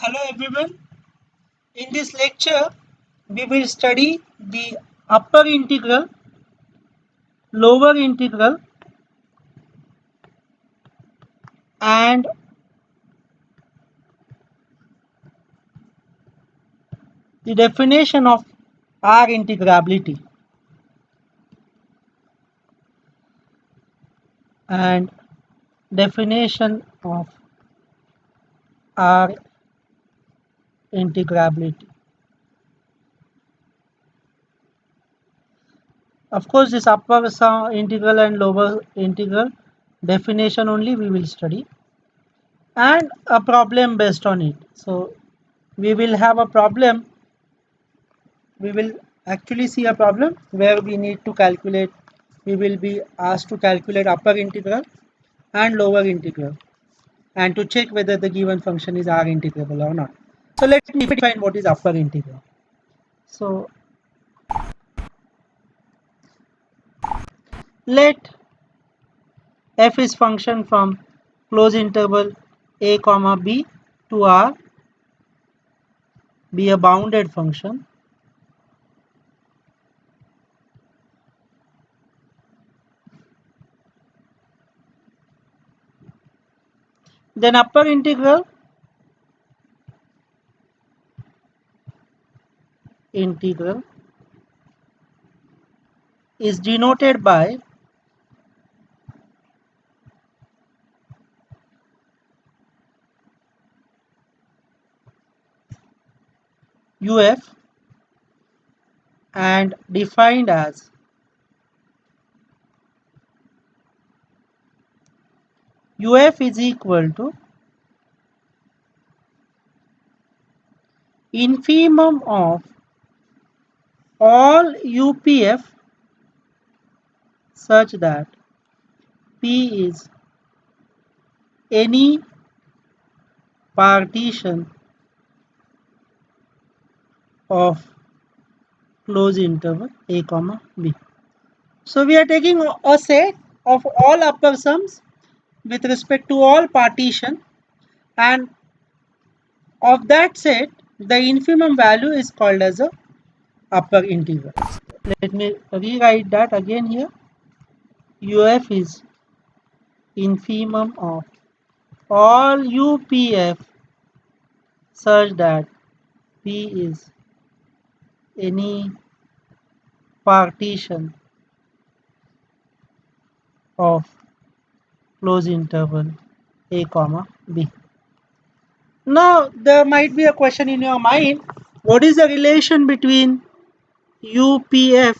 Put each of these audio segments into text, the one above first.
Hello everyone. In this lecture, we will study the upper integral, lower integral, and the definition of R integrability and definition of R integrability. Of course, this upper integral and lower integral definition only we will study and a problem based on it. So we will have a problem. We will actually see a problem where we need to calculate. We will be asked to calculate upper integral and lower integral and to check whether the given function is R integrable or not. So let me define what is upper integral. So let f is function from closed interval a comma b to R be a bounded function. Then upper integral is denoted by uf and defined as uf is equal to infimum of all UPF such that P is any partition of closed interval a comma b. So we are taking a set of all upper sums with respect to all partition, and of that set the infimum value is called as a upper integral. Let me rewrite that again here. UF is infimum of all UPF such that P is any partition of closed interval a comma b. Now there might be a question in your mind, what is the relation between UPF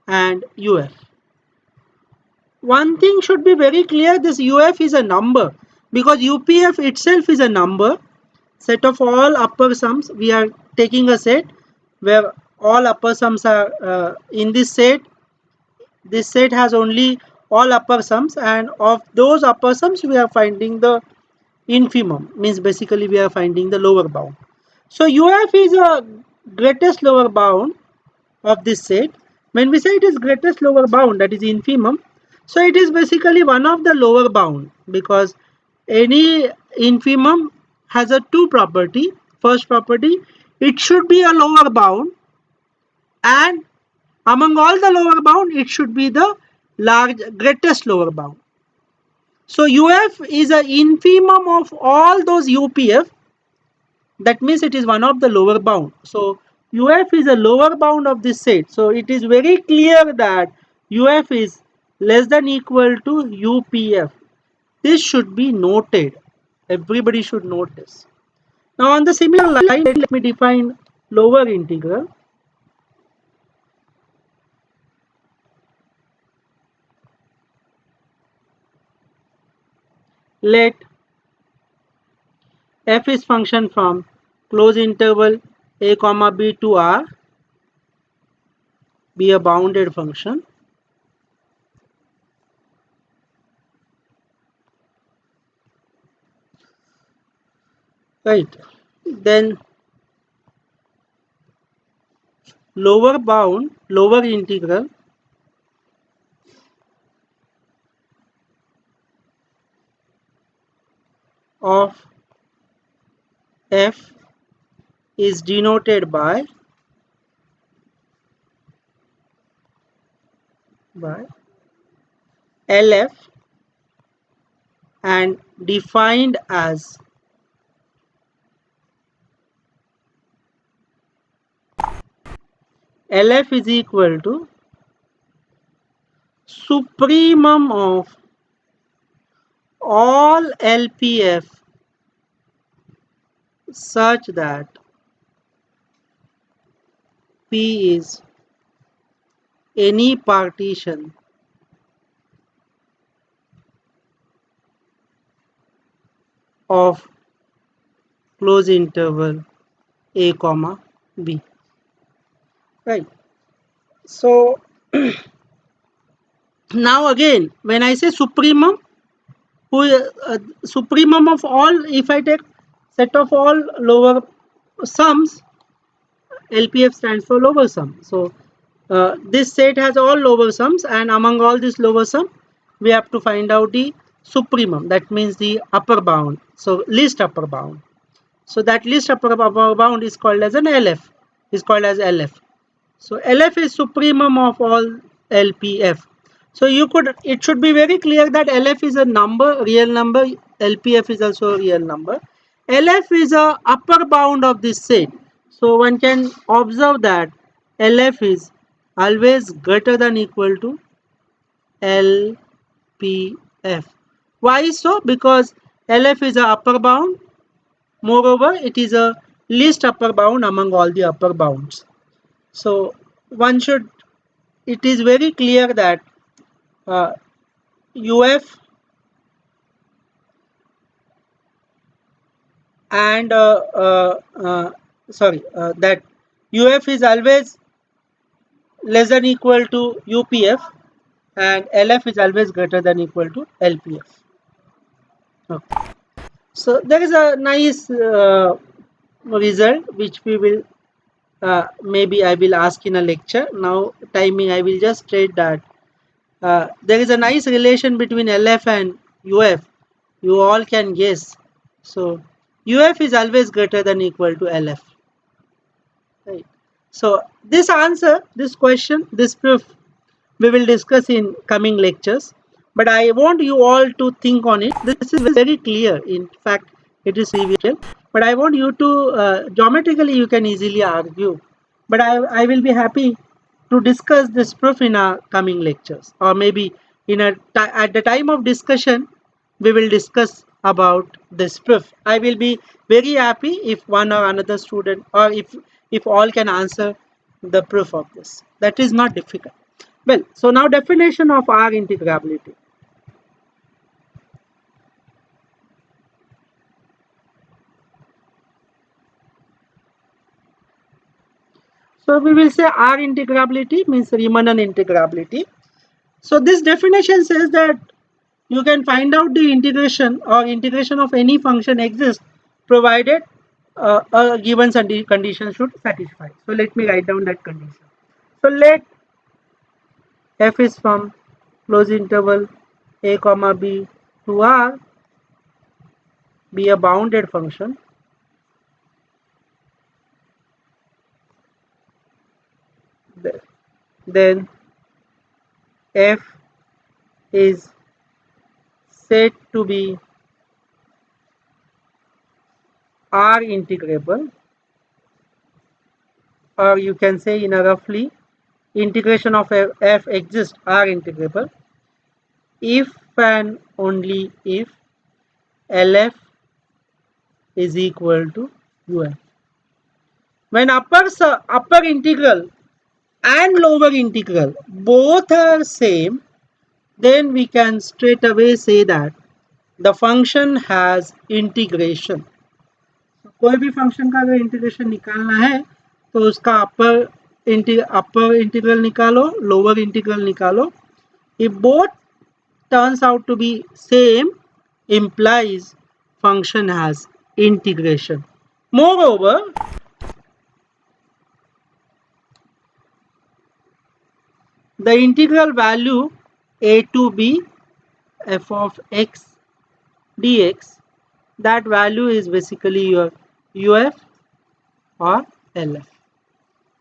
and UF? One thing should be very clear, this UF is a number because UPF itself is a number, set of all upper sums. We are taking a set where all upper sums are in this set. This set has only all upper sums, and of those upper sums we are finding the infimum, means basically we are finding the lower bound. So UF is a greatest lower bound of this set. When we say it is greatest lower bound, that is infimum, so it is basically one of the lower bound because any infimum has a two property. First property, it should be a lower bound, and among all the lower bound it should be the greatest lower bound. So UF is an infimum of all those UPF. That means it is one of the lower bound. So UF is a lower bound of this set. So it is very clear that UF is less than equal to UPF. This should be noted. Everybody should note this. Now on the similar line, let me define lower integral. Let f is function from closed interval a comma b to R be a bounded function. Right. Then lower bound, lower integral of f is denoted by LF and defined as LF is equal to supremum of all LPF such that P is any partition of close interval a comma b, right? So now again when I say supremum, supremum of all, if I take set of all lower sums, LPF stands for lower sum. So this set has all lower sums, and among all these lower sum we have to find out the supremum, that means the upper bound, so least upper bound. So that least upper bound is called as an LF, is called as LF. So LF is supremum of all LPF. So it should be very clear that LF is a number, real number, LPF is also a real number. LF is a upper bound of this set. So one can observe that LF is always greater than equal to LPF. Why so? Because LF is a upper bound. Moreover, it is a least upper bound among all the upper bounds. So it is very clear that UF and that UF is always less than equal to UPF and LF is always greater than equal to LPF. Okay. So there is a nice result which we will maybe I will ask in a lecture. Now timing, I will just state that there is a nice relation between LF and UF. You all can guess. So UF is always greater than equal to LF. Right. So this answer, this question, this proof, we will discuss in coming lectures. But I want you all to think on it. This is very clear. In fact, it is trivial. But I want you to geometrically you can easily argue. But I will be happy to discuss this proof in our coming lectures, or maybe at the time of discussion we will discuss about this proof. I will be very happy if one or another student, or if all can answer the proof of this. That is not difficult. Well, so now definition of R integrability. So we will say R integrability means Riemann integrability. So this definition says that you can find out the integration or integration of any function exists provided a given condition should satisfy. So let me write down that condition. So let f is from close interval a comma b to R be a bounded function then f is said to be R integrable, or you can say in a roughly integration of f exists R integrable if and only if LF is equal to UF. When upper integral and lower integral both are same, then we can straight away say that the function has integration. कोई भी function का अगर integration निकालना है तो उसका upper integral निकालो, lower integral निकालो. If both turns out to be same, implies function has integration. Moreover, the integral value a to b f of x dx, that value is basically your UF or LF,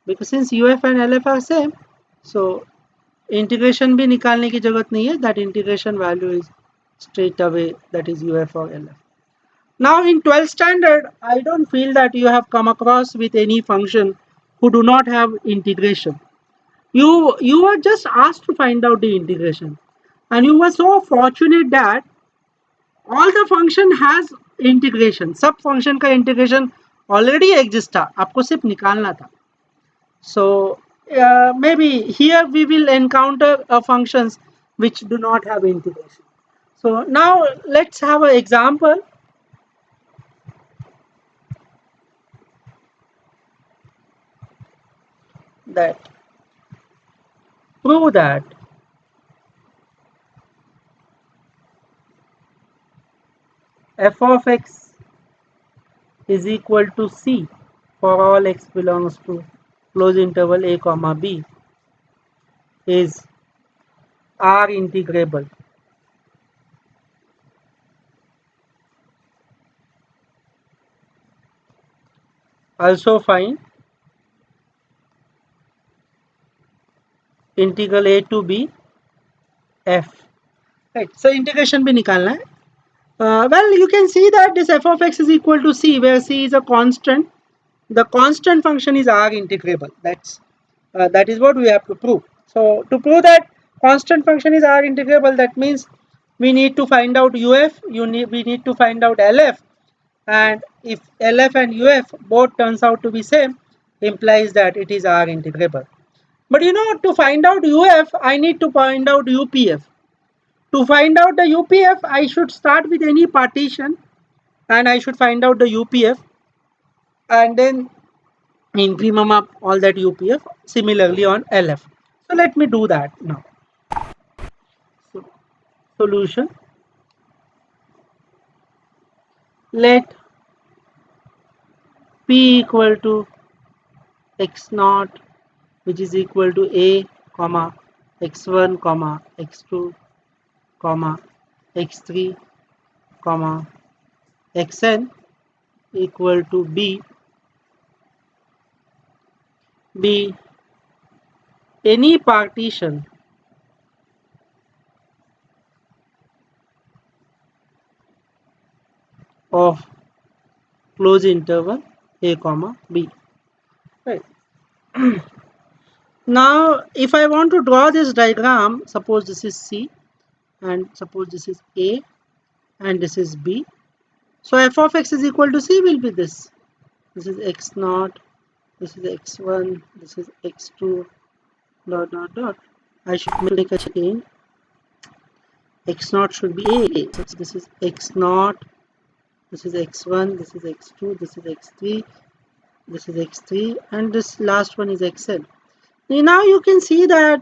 because since UF and LF are same, so integration भी निकालने की जरूरत नहीं है. That integration value is straight away, that is UF or LF. Now in 12th standard, I don't feel that you have come across with any function who do not have integration. You were just asked to find out the integration, and you were so fortunate that all the function has integration. सब function का integration already exist था, आपको सिर्फ निकालना था. So maybe here we will encounter functions which do not have integration. So now let's have an example. That prove that f of x is equal to c for all x belongs to close interval a comma b is R integrable. Also find integral a to b f. Right. So integration भी निकालना है. Well, you can see that this f of x is equal to c, where c is a constant. The constant function is R integrable. That is what we have to prove. So to prove that constant function is R integrable, that means we need to find out UF. We need to find out LF, and if LF and UF both turns out to be same, implies that it is R integrable. But you know, to find out UF, I need to find out UPF. To find out the UPF, I should start with any partition, and I should find out the UPF, and then increment up all that UPF similarly on LF. So let me do that now. So, solution. Let P equal to x naught, which is equal to a comma x1 comma x2 comma x3 comma xn equal to b be any partition of close interval a comma b. Right. Now if I want to draw this diagram, suppose this is C and suppose this is A and this is B. So f of x is equal to C will be this. This is x naught, this is x1, this is x2 dot dot dot. I should make a change. X naught should be A. So this is x naught, this is x1, this is x2, this is x3, this is x3, and this last one is xn. Now you can see that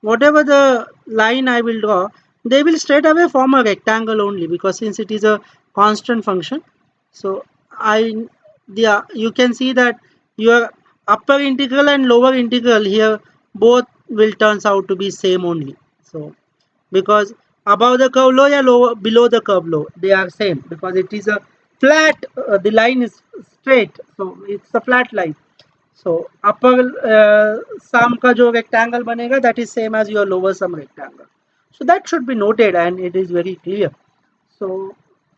whatever the line I will draw, they will straight away form a rectangle only, because since it is a constant function. So you can see that your upper integral and lower integral here both will turns out to be same only. So because above the curve low, yeah, lower below the curve low, they are same, because it is a flat, the line is straight, so it's a flat line. So upper sum का जो rectangle बनेगा, that is same as your lower sum rectangle. So that should be noted, and it is very clear. So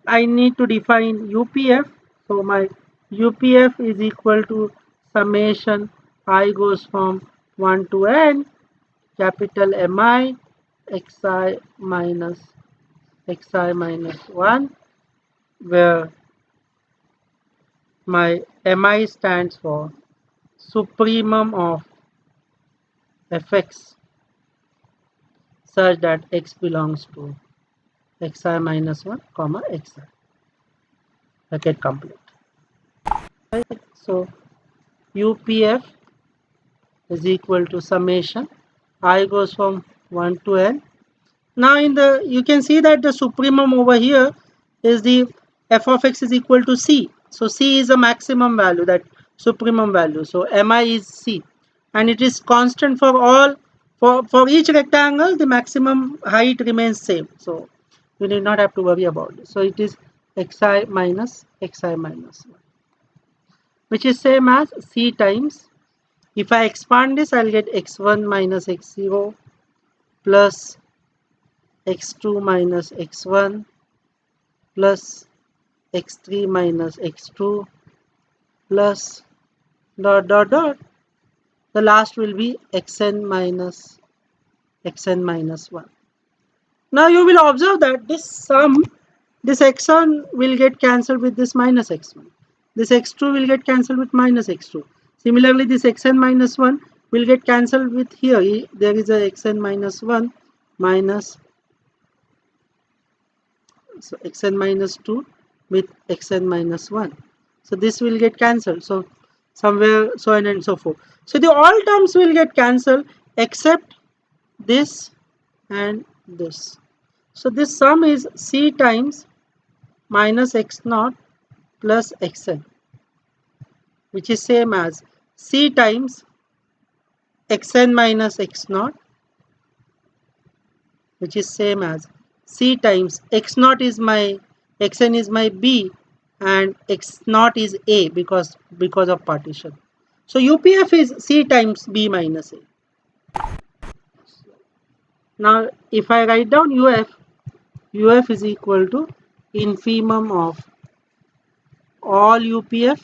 I need to define UPF. So my UPF is equal to summation I goes from 1 to n capital Mi xi minus 1, where my Mi stands for supremum of fx such that x belongs to xi minus 1 comma xi. Bracket complete. Right. So UPF is equal to summation I goes from 1 to n. Now you can see that the supremum over here is the f of x is equal to c. So c is a maximum value, that supremum value. So Mi is c, and it is constant for all. For each rectangle, the maximum height remains same. So we need not have to worry about it. So it is xi minus 1, which is same as c times, if I expand this, I'll get x1 minus x0 plus x2 minus x1 plus x3 minus x2 plus dot dot dot. The last will be xn minus 1. Now you will observe that this sum, this x1 will get cancelled with this minus x1. This x2 will get cancelled with minus x2. Similarly, this xn minus 1 will get cancelled with here. There is a xn minus 1 minus, so xn minus 2 with xn minus 1. So this will get cancelled. So somewhere so on and so forth. So the all terms will get cancelled except this and this. So this sum is c times minus x naught plus xn, which is same as c times xn minus x naught, which is same as c times x naught is my, xn is my b, and x naught is a because of partition. So UPF is c times b minus a. Now if I write down UF is equal to infimum of all UPF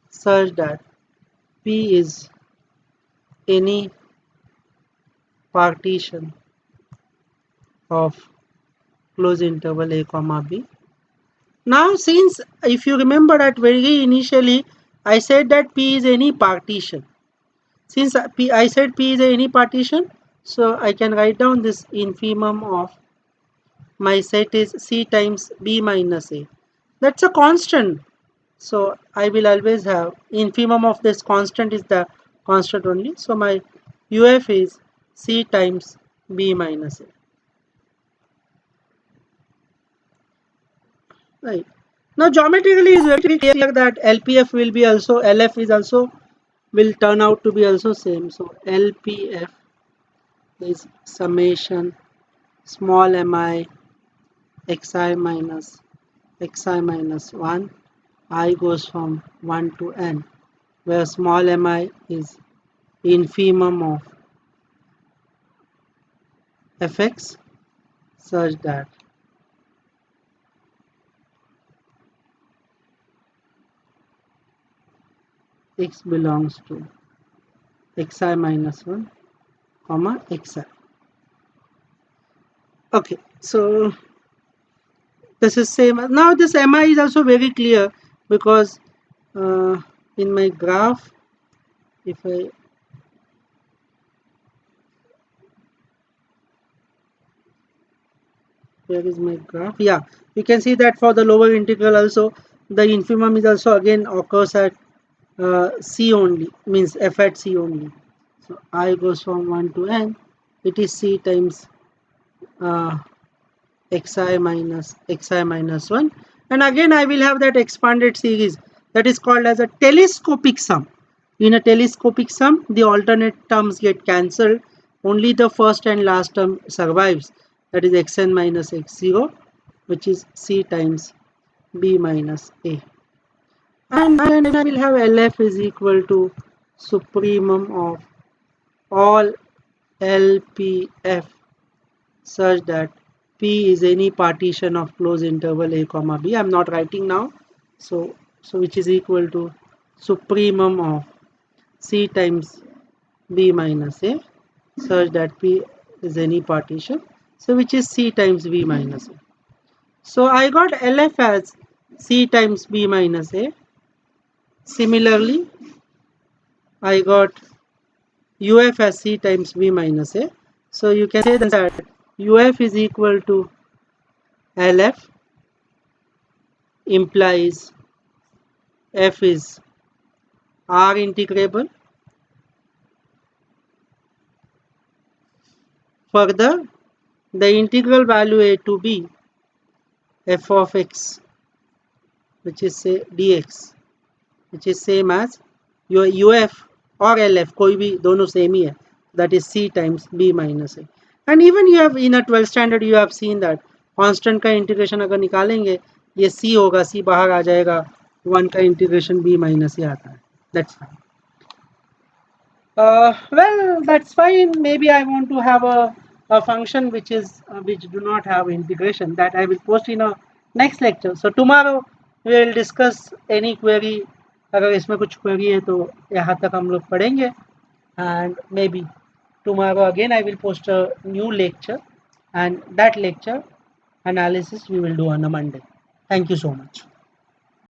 such that P is any partition of closed interval a comma b. Now since if you remember that very initially I said that P is any partition. Since I said P is any partition, so I can write down this infimum of my set is C times B minus A. That's a constant. So I will always have infimum of this constant is the constant only. So my UF is C times B minus A. Right. Now geometrically is very clear that LPF will be also, LF is also, will turn out to be also same. So LPF is summation small mi xi minus 1, I goes from 1 to n, where small mi is infimum of fx such that x belongs to xi minus 1 comma xi. Okay, so this is same. Now this mi is also very clear because in my graph, if I where is my graph? Yeah, you can see that for the lower integral also the infimum is also again occurs at c only, means f at c only. So I goes from 1 to n, it is c times xi minus 1, and again I will have that expanded series that is called as a telescopic sum. In a telescopic sum the alternate terms get cancelled, only the first and last term survives, that is xn minus x0, which is c times b minus a. And then I will have LF is equal to supremum of all LPF such that P is any partition of closed interval a comma b. I am not writing now, so which is equal to supremum of c times b minus a such that P is any partition, so which is c times b minus a. So I got LF as c times b minus a. Similarly, I got UF as c times b minus a. So you can say that UF is equal to LF implies F is R integrable. Further, the integral value a to b f of x, which is say dx, which is same as your UF or LF, कोई भी दोनों same ही है, that is c times b minus a. And even you have in a 12th standard you have seen that constant का integration अगर निकालेंगे ये c होगा, c बाहर आ जाएगा, 1 का इंटीग्रेशन b माइनस ही आता है. That's fine. Well, that's fine. Maybe I want to have a function which is which do not have integration, that I will post in a next lecture. So tomorrow we will discuss any query. अगर इसमें कुछ query है तो यहाँ तक हम लोग पढ़ेंगे, and maybe tomorrow again I will post a new lecture, and that lecture analysis we will do on a Monday. Thank you so much.